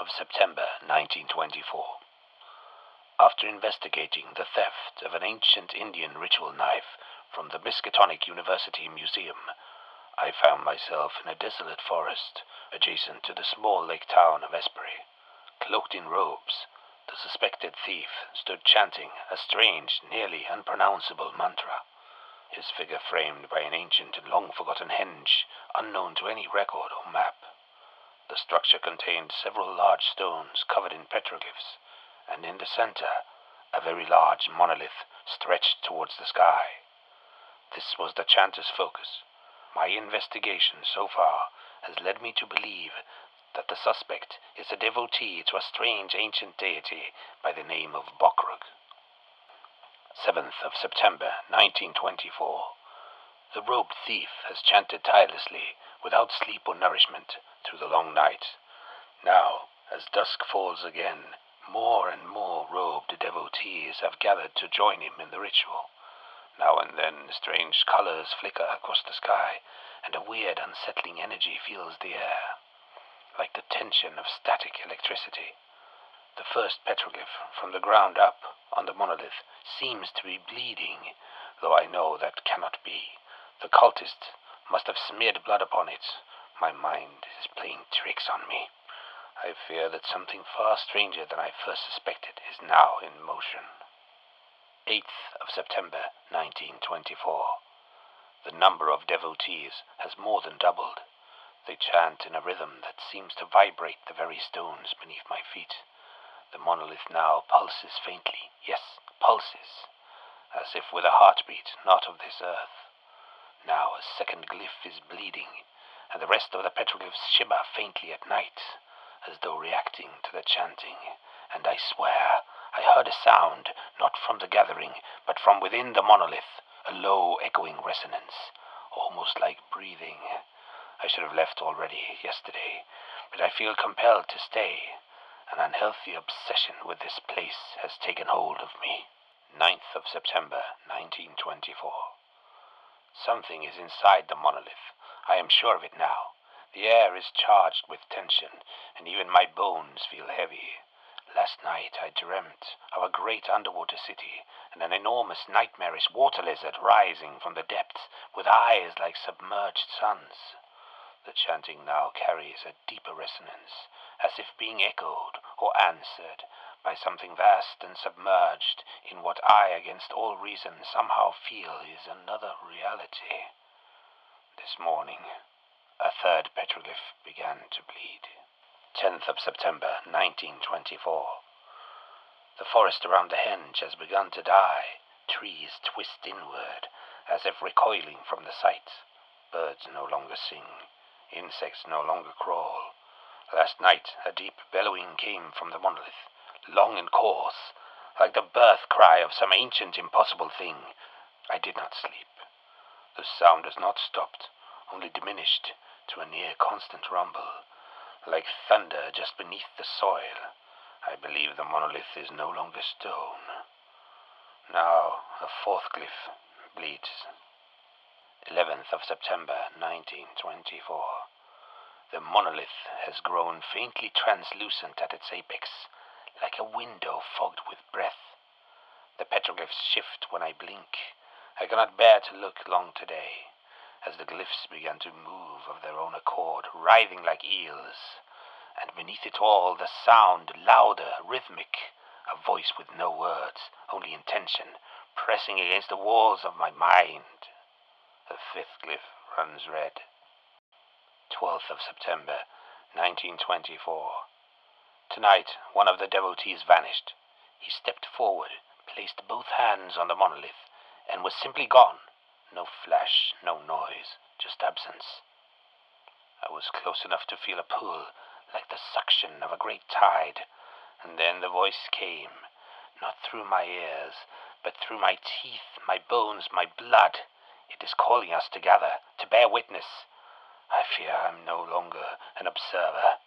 of September 1924. After investigating the theft of an ancient Indian ritual knife from the Miskatonic University Museum, I found myself in a desolate forest adjacent to the small lake town of Esbury. Cloaked in robes, the suspected thief stood chanting a strange, nearly unpronounceable mantra, his figure framed by an ancient and long-forgotten henge unknown to any record or map. The structure contained several large stones covered in petroglyphs, and in the center, a very large monolith stretched towards the sky. This was the chanter's focus. My investigation so far has led me to believe that the suspect is a devotee to a strange ancient deity by the name of Bokrug. 7th of September, 1924. The robed thief has chanted tirelessly, without sleep or nourishment, through the long night. Now, as dusk falls again, more and more robed devotees have gathered to join him in the ritual. Now and then, strange colors flicker across the sky, and a weird, unsettling energy fills the air, like the tension of static electricity. The first petroglyph, from the ground up on the monolith, seems to be bleeding, though I know that cannot be. The cultist must have smeared blood upon it. My mind is playing tricks on me. I fear that something far stranger than I first suspected is now in motion. 8th of September, 1924. The number of devotees has more than doubled. They chant in a rhythm that seems to vibrate the very stones beneath my feet. The monolith now pulses faintly, yes, pulses, as if with a heartbeat not of this earth. Now a second glyph is bleeding, and the rest of the petroglyphs shimmer faintly at night, as though reacting to the chanting, and I swear I heard a sound, not from the gathering, but from within the monolith, a low, echoing resonance, almost like breathing. I should have left already, yesterday, but I feel compelled to stay. An unhealthy obsession with this place has taken hold of me. 9th of September, 1924. Something is inside the monolith. I am sure of it now. The air is charged with tension, and even my bones feel heavy. Last night I dreamt of a great underwater city, and an enormous nightmarish water lizard rising from the depths, with eyes like submerged suns. The chanting now carries a deeper resonance, as if being echoed or answered by something vast and submerged in what I, against all reason, somehow feel is another reality. This morning, a third petroglyph began to bleed. 10th of September, 1924. The forest around the henge has begun to die. Trees twist inward, as if recoiling from the sight. Birds no longer sing. Insects no longer crawl. Last night, a deep bellowing came from the monolith, long and coarse, like the birth cry of some ancient impossible thing. I did not sleep. The sound has not stopped, only diminished to a near constant rumble, like thunder just beneath the soil. I believe the monolith is no longer stone. Now a fourth glyph bleeds. 11th of September, 1924. The monolith has grown faintly translucent at its apex, like a window fogged with breath. The petroglyphs shift when I blink. I cannot bear to look long today, as the glyphs begin to move of their own accord, writhing like eels, and beneath it all the sound, louder, rhythmic, a voice with no words, only intention, pressing against the walls of my mind. The fifth glyph runs red. 12th of September, 1924. Tonight, one of the devotees vanished. He stepped forward, placed both hands on the monolith, and was simply gone. No flash, no noise, just absence. I was close enough to feel a pull, like the suction of a great tide, and then the voice came, not through my ears, but through my teeth, my bones, my blood. It is calling us together, to bear witness. I fear I'm no longer an observer.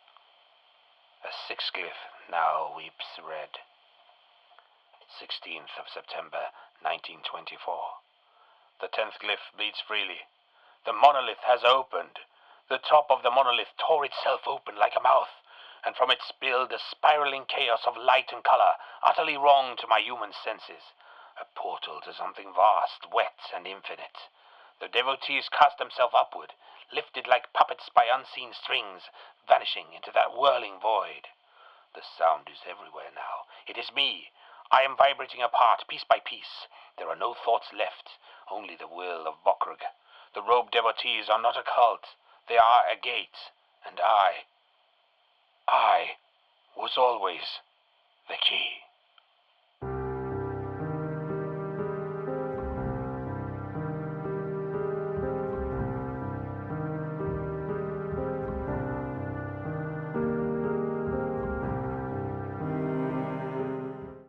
A sixth glyph now weeps red. 16th of September, 1924. The 10th glyph bleeds freely. The monolith has opened. The top of the monolith tore itself open like a mouth, and from it spilled a spiraling chaos of light and color, utterly wrong to my human senses. A portal to something vast, wet, and infinite. The devotees cast themselves upward, lifted like puppets by unseen strings, vanishing into that whirling void. The sound is everywhere now. It is me. I am vibrating apart, piece by piece. There are no thoughts left, only the will of Bokrug. The robed devotees are not a cult. They are a gate, and I was always the key.